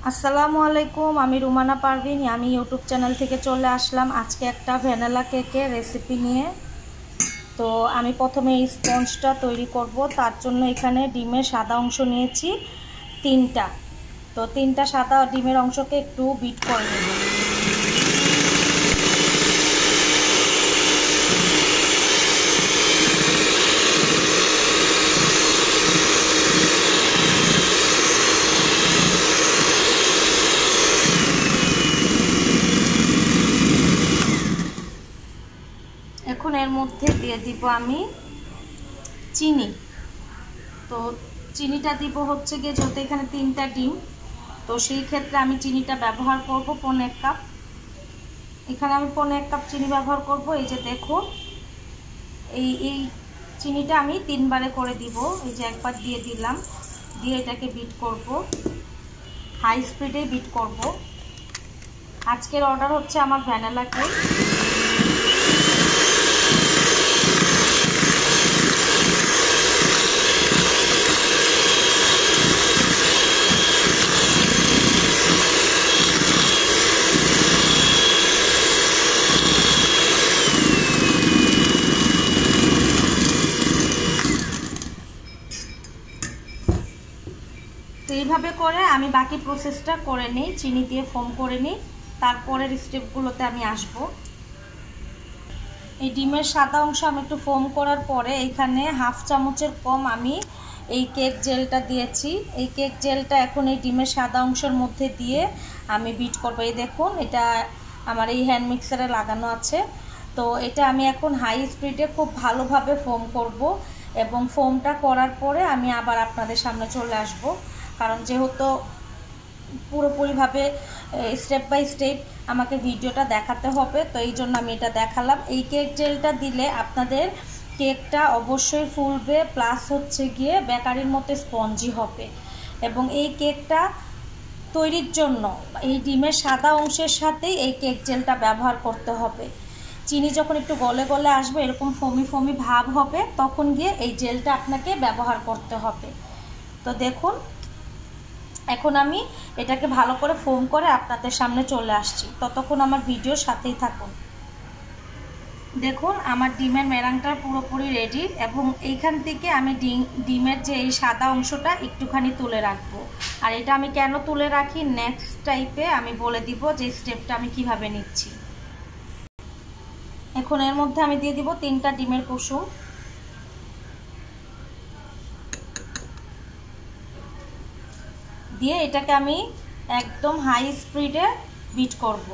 আসসালামু আলাইকুম, আমি রুমানা পারভিন। আমি ইউটিউব চ্যানেল থেকে চলে আসলাম আজকে একটা ভ্যানিলা কেকের রেসিপি নিয়ে। তো আমি প্রথমে এই স্পঞ্জটা তৈরি করব। তার জন্য এখানে ডিমের সাদা অংশ নিয়েছি 3টা। তো 3টা সাদা ডিমের অংশকে একটু বিট করে নেব। এখন এর মধ্যে দিয়ে দিব আমি চিনি। তো চিনিটা দিব হচ্ছে গিয়ে, যেহেতু এখানে 3টা ডিম, তো সেই ক্ষেত্রে আমি চিনিটা ব্যবহার করব 1.5 কাপ। এখানে আমি 1.5 কাপ চিনি ব্যবহার করব। এই যে দেখুন, এই চিনিটা আমি 3বারে করে দিব। এই যে একবার দিয়ে দিলাম, দিয়ে এটাকে বিট করব, হাই স্পিডে বিট করব। আজকের অর্ডার হচ্ছে আমার ভ্যানিলা কেক। তো এইভাবে করে আমি বাকি প্রসেসটা করে নিই, চিনি দিয়ে ফোম করে নিই। তারপরের স্টেপগুলোতে আমি আসব। এই ডিমের সাদা অংশ আমি একটু ফোম করার পরে এখানে 1/2 চামচের কম আমি এই কেক জেলটা দিয়েছি। এই কেক জেলটা এখন এই ডিমের সাদা অংশের মধ্যে দিয়ে আমি বিট করব। এই দেখুন, এটা আমার এই হ্যান্ড মিক্সারে লাগানো আছে। তো এটা আমি এখন হাই স্পিডে খুব ভালোভাবে ফোম করব, এবং ফোমটা করার পরে আমি আবার আপনাদের সামনে চলে আসব। কারণ যেহেতু পুরোপুরিভাবে স্টেপ বাই স্টেপ আমাকে ভিডিওটা দেখাতে হবে, তো এই জন্য আমি এটা দেখালাম। এই কেক জেলটা দিলে আপনাদের কেকটা অবশ্যই ফুলবে, প্লাস হচ্ছে গিয়ে বেকারির মতো স্পঞ্জি হবে। এবং এই কেকটা তৈরির জন্য এই ডিমের সাদা অংশের সাথেই এই কেক জেলটা ব্যবহার করতে হবে। চিনি যখন একটু গলে গলে আসবে, এরকম ফমি ফমি ভাব হবে, তখন গিয়ে এই জেলটা আপনাকে ব্যবহার করতে হবে। তো দেখুন, এখন আমি এটাকে ভালো করে ফোম করে আপনাদের সামনে চলে আসছি। ততক্ষণ আমার ভিডিওর সাথেই থাকুন। দেখুন, আমার ডিমের মেরাংটা পুরোপুরি রেডি, এবং এইখান থেকে আমি ডিমের যে এই সাদা অংশটা একটুখানি তুলে রাখবো। আর এটা আমি কেন তুলে রাখি নেক্সট টাইপে আমি বলে দিব, যে স্টেপটা আমি কিভাবে নিচ্ছি। এখন এর মধ্যে আমি দিয়ে দিব 3টা ডিমের কুসুম। দিয়ে এটাকে আমি একদম হাই স্পিডে বিট করব।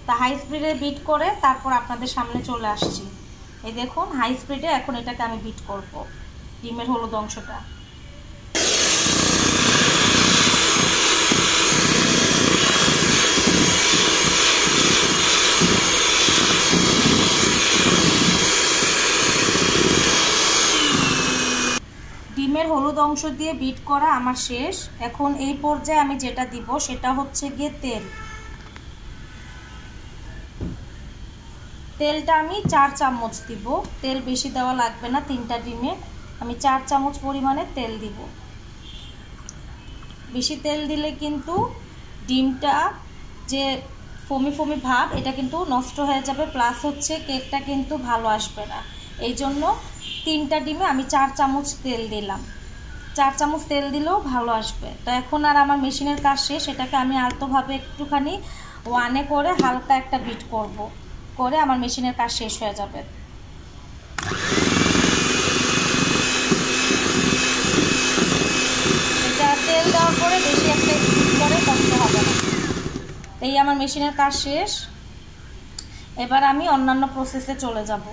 তা হাই স্পিডে বিট করে তারপর আপনাদের সামনে চলে আসছি। এই দেখুন, হাই স্পিডে এখন এটাকে আমি বিট করব, ডিমের হলুদ অংশটা। ডিমের হলুদ অংশ দিয়ে বিট করা আমার শেষ। এখন এই পর্যায়ে আমি যেটা দিব সেটা হচ্ছে গিয়ে তেল। তেলটা আমি 4 চামচ দিব। তেল বেশি দেওয়া লাগবে না, 3টা ডিমে আমি 4 চামচ পরিমাণে তেল দিব। বেশি তেল দিলে কিন্তু ডিমটা যে ফমি ফমি ভাব, এটা কিন্তু নষ্ট হয়ে যাবে, প্লাস হচ্ছে কেকটা কিন্তু ভালো আসবে না। এই জন্য 3টা ডিমে আমি 4 চামচ তেল দিলাম। 4 চামচ তেল দিলেও ভালো আসবে। তো এখন আর আমার মেশিনের কাজ শেষ। এটাকে আমি আলতোভাবে একটুখানি ওয়ানে করে হালকা একটা বিট করব, করে আমার মেশিনের কাজ শেষ হয়ে যাবে। এটা তেল দেওয়ার পরে বেশি একটা স্পিড করে করতে হবে না। এই আমার মেশিনের কাজ শেষ। এবার আমি অন্যান্য প্রসেসে চলে যাব।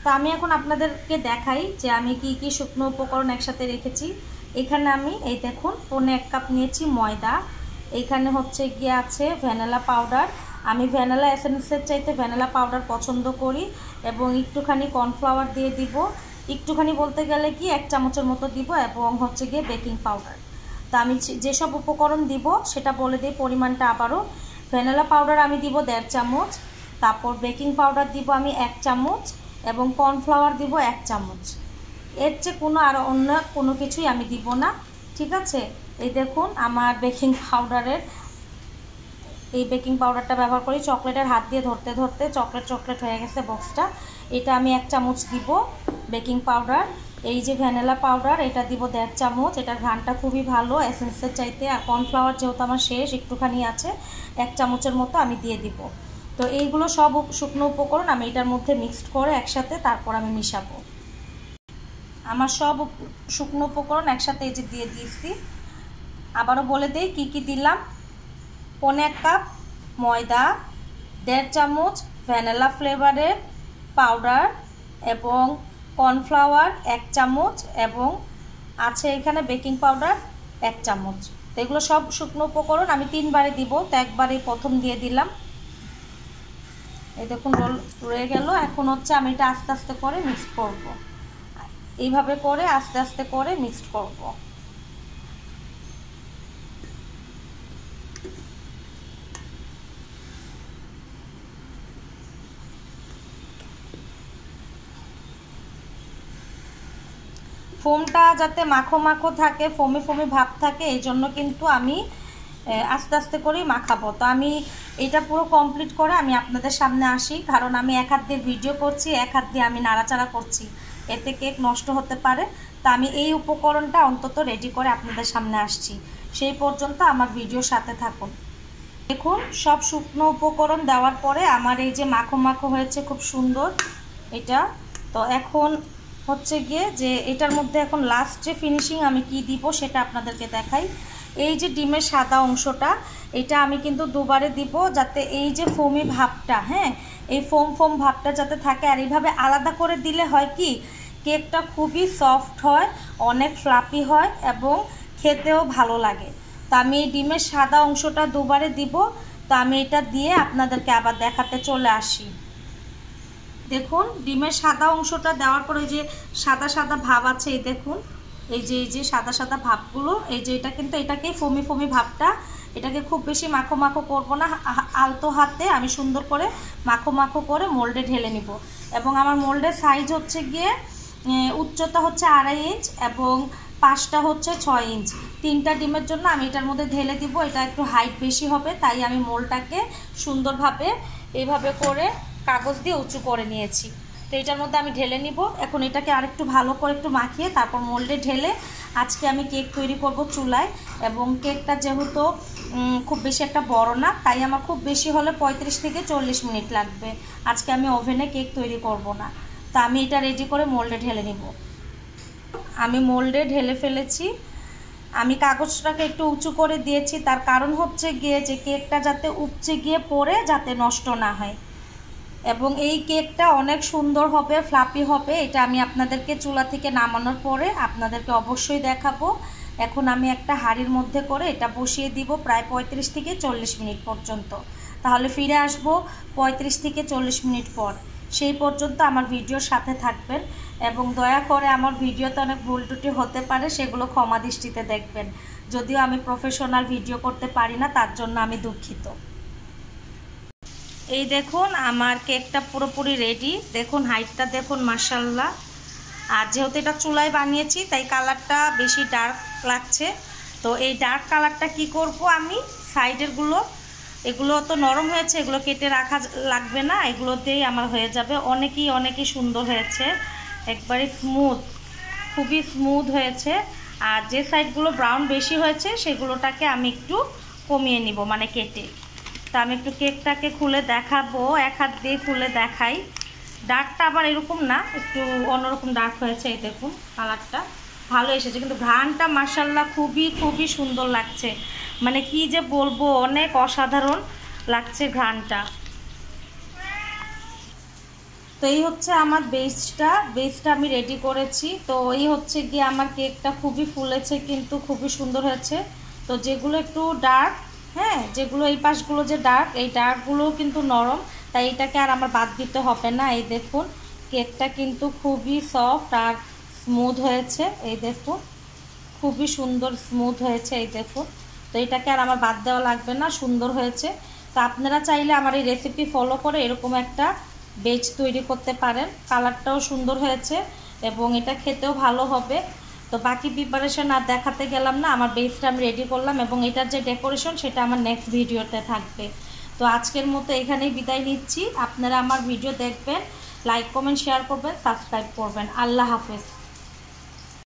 তো আমি এখন আপনাদেরকে দেখাই যে আমি কি কি শুকনো উপকরণ একসাথে রেখেছি। এখানে আমি এই দেখুন 1.5 কাপ নিয়েছি ময়দা। এখানে হচ্ছে গিয়ে আছে ভ্যানিলা পাউডার। আমি ভ্যানিলা এসেন্সের চাইতে ভ্যানিলা পাউডার পছন্দ করি, এবং একটুখানি কর্নফ্লাওয়ার দিয়ে দিব। একটুখানি বলতে গেলে কি 1 চামচের মতো দিব, এবং হচ্ছে গিয়ে বেকিং পাউডার। তো আমি যেসব উপকরণ দিব সেটা বলে দিই পরিমাণটা আবারও। ভ্যানিলা পাউডার আমি দিব 1.5 চামচ, তারপর বেকিং পাউডার দিব আমি 1 চামচ, এবং কর্নফ্লাওয়ার দিব 1 চামচ। এর চেয়ে আর অন্য কোনো কিছুই আমি দিব না, ঠিক আছে। এই দেখুন, আমার বেকিং পাউডারের এই বেকিং পাউডারটা ব্যবহার করি। চকলেটের হাত দিয়ে ধরতে ধরতে চকলেট হয়ে গেছে বক্সটা। এটা আমি 1 চামচ দিব বেকিং পাউডার। এই যে ভ্যানিলা পাউডার এটা দিব 1.5 চামচ। এটার ঘ্রাণটা খুবই ভালো এসেন্সের চাইতে। আর কর্নফ্লাওয়ার যেহেতু আমার শেষ, একটুখানি আছে, 1 চামচের মতো আমি দিয়ে দিব। তো এইগুলো সব শুকনো উপকরণ আমি এটার মধ্যে মিক্সড করে একসাথে তারপর আমি মিশাবো। আমার সব শুকনো উপকরণ একসাথে এই যে দিয়ে দিয়েছি। আবারও বলে দেই কি কি দিলাম। 1.25 কাপ ময়দা, 1.5 চামচ ভ্যানিলা ফ্লেভারের পাউডার এবং কর্নফ্লাওয়ার 1 চামচ এবং আছে এখানে বেকিং পাউডার 1 চামচ। তো এগুলো সব শুকনো উপকরণ আমি 3 বারে দিব, তো একবারে প্রথম দিয়ে দিলাম। এই দেখুন রয়ে গেল। এখন হচ্ছে আমি এটা আস্তে আস্তে করে মিক্স করব। এইভাবে করে আস্তে আস্তে করে মিক্স করব। ফোমটা যাতে মাখো মাখো থাকে, ফোমে ফোমে ভাব থাকে, এই জন্য কিন্তু আমি আস্তে আস্তে করেই মাখাবো। তো আমি এটা পুরো কমপ্লিট করে আমি আপনাদের সামনে আসি, কারণ আমি এক হাত দিয়ে ভিডিও করছি, এক হাত দিয়ে আমি নাড়াচাড়া করছি, এতে কেক নষ্ট হতে পারে। তো আমি এই উপকরণটা অন্তত রেডি করে আপনাদের সামনে আসছি। সেই পর্যন্ত আমার ভিডিওর সাথে থাকুন। দেখুন সব শুকনো উপকরণ দেওয়ার পরে আমার এই যে মাখো মাখো হয়েছে, খুব সুন্দর এটা। তো এখন হচ্ছে গিয়ে যে এটার মধ্যে এখন লাস্ট যে ফিনিশিং আমি কি দিব সেটা আপনাদেরকে দেখাই। এই যে ডিমের সাদা অংশটা, এটা আমি কিন্তু দুবারে দিব, যাতে এই যে ফোমি ভাবটা, হ্যাঁ, এই ফোম ভাবটা যাতে থাকে। আর এইভাবে আলাদা করে দিলে হয় কি, কেকটা খুবই সফট হয়, অনেক ফ্লাপি হয় এবং খেতেও ভালো লাগে। তো আমি এই ডিমের সাদা অংশটা দুবারে দিব। তো আমি এটা দিয়ে আপনাদেরকে আবার দেখাতে চলে আসি। দেখুন ডিমের সাদা অংশটা দেওয়ার পরে যে সাদা সাদা ভাব আছে, এই দেখুন এই যে সাদা সাদা ভাবগুলো, এই যে এটা কিন্তু এটাকেই ফোমি ভাবটা, এটাকে খুব বেশি মাখো মাখো করবো না, আলতো হাতে আমি সুন্দর করে মাখো মাখো করে মোল্ডে ঢেলে নিব। এবং আমার মোল্ডের সাইজ হচ্ছে গিয়ে উচ্চতা হচ্ছে 2.5 ইঞ্চ এবং পাশটা হচ্ছে 6 ইঞ্চ। 3টা ডিমের জন্য আমি এটার মধ্যে ঢেলে দিব। এটা একটু হাইট বেশি হবে, তাই আমি মোল্ডটাকে সুন্দরভাবে এইভাবে করে কাগজ দিয়ে উঁচু করে নিয়েছি। তো এটার মধ্যে আমি ঢেলে নিব। এখন এটাকে আরেকটু ভালো করে একটু মাখিয়ে তারপর মোল্ডে ঢেলে আজকে আমি কেক তৈরি করব চুলায়। এবং কেকটা যেহেতু খুব বেশি একটা বড় না, তাই আমার খুব বেশি হলে 35 থেকে 40 মিনিট লাগবে। আজকে আমি ওভেনে কেক তৈরি করব না। তা আমি এটা রেডি করে মোল্ডে ঢেলে নিব। আমি মোল্ডে ঢেলে ফেলেছি। আমি কাগজটাকে একটু উঁচু করে দিয়েছি, তার কারণ হচ্ছে গিয়ে যে কেকটা যাতে উপচে গিয়ে পড়ে যাতে নষ্ট না হয়। এবং এই কেকটা অনেক সুন্দর হবে, ফ্লাপি হবে। এটা আমি আপনাদেরকে চুলা থেকে নামানোর পরে আপনাদেরকে অবশ্যই দেখাবো। এখন আমি একটা হাঁড়ির মধ্যে করে এটা বসিয়ে দিব প্রায় 35 থেকে 40 মিনিট পর্যন্ত। তাহলে ফিরে আসব 35 থেকে 40 মিনিট পর। সেই পর্যন্ত আমার ভিডিওর সাথে থাকবেন এবং দয়া করে আমার ভিডিওতে অনেক ভুল ত্রুটি হতে পারে, সেগুলো ক্ষমা দৃষ্টিতে দেখবেন। যদিও আমি প্রফেশনাল ভিডিও করতে পারি না, তার জন্য আমি দুঃখিত। এই দেখুন আমার কেকটা পুরোপুরি রেডি। দেখুন হাইটটা দেখুন, মাশাআল্লাহ। আর যেহেতু এটা চুলায় বানিয়েছি তাই কালারটা বেশি ডার্ক লাগছে। তো এই ডার্ক কালারটা কি করব, আমি সাইডেরগুলো, এগুলো তো নরম হয়েছে, এগুলো কেটে রাখা লাগবে না, এগুলোতেই আমার হয়ে যাবে। অনেকই সুন্দর হয়েছে, একবারে স্মুথ, খুবই স্মুথ হয়েছে। আর যে সাইডগুলো ব্রাউন বেশি হয়েছে সেগুলোটাকে আমি একটু কমিয়ে নিব, মানে কেটে। তা আমি একটু কেকটাকে খুলে দেখাবো, এক হাত দিয়ে খুলে দেখাই। ডার্কটা আবার এরকম না, একটু অন্যরকম ডার্ক হয়েছে। এই দেখুন কালারটা ভালো এসেছে, কিন্তু ঘ্রাণটা মাশাআল্লাহ খুবই সুন্দর লাগছে। মানে কি যে বলবো, অনেক অসাধারণ লাগছে ঘ্রাণটা। তো এই হচ্ছে আমার বেসটা আমি রেডি করেছি। তো এই হচ্ছে গিয়ে আমার কেকটা খুবই ফুলেছে, কিন্তু খুবই সুন্দর হয়েছে। তো যেগুলো একটু ডার্ক, হ্যাঁ, যেগুলো এই পাশগুলো যে ডার্ক, এই ডার্কগুলোও কিন্তু নরম, তাই এটাকে আর আমার বাদ দিতে হবে না। এই দেখুন কেকটা কিন্তু খুবই সফট আর স্মুথ হয়েছে। এই দেখুন খুবই সুন্দর স্মুথ হয়েছে। এই দেখুন, তো এটাকে আর আমার বাদ দেওয়া লাগবে না, সুন্দর হয়েছে। তো আপনারা চাইলে আমার এই রেসিপি ফলো করে এরকম একটা বেচ তৈরি করতে পারেন। কালারটাও সুন্দর হয়েছে এবং এটা খেতেও ভালো হবে। তো বাকি প্রিপারেশন আর দেখাতে গেলাম না, আমার বেসটা আমি রেডি করলাম এবং এটার যে ডেকোরেশন সেটা আমার নেক্সট ভিডিওতে থাকবে। তো আজকের মতো এখানেই বিদায় নিচ্ছি। আপনারা আমার ভিডিও দেখবেন, লাইক কমেন্ট শেয়ার করবেন, সাবস্ক্রাইব করবেন। আল্লাহ হাফেজ।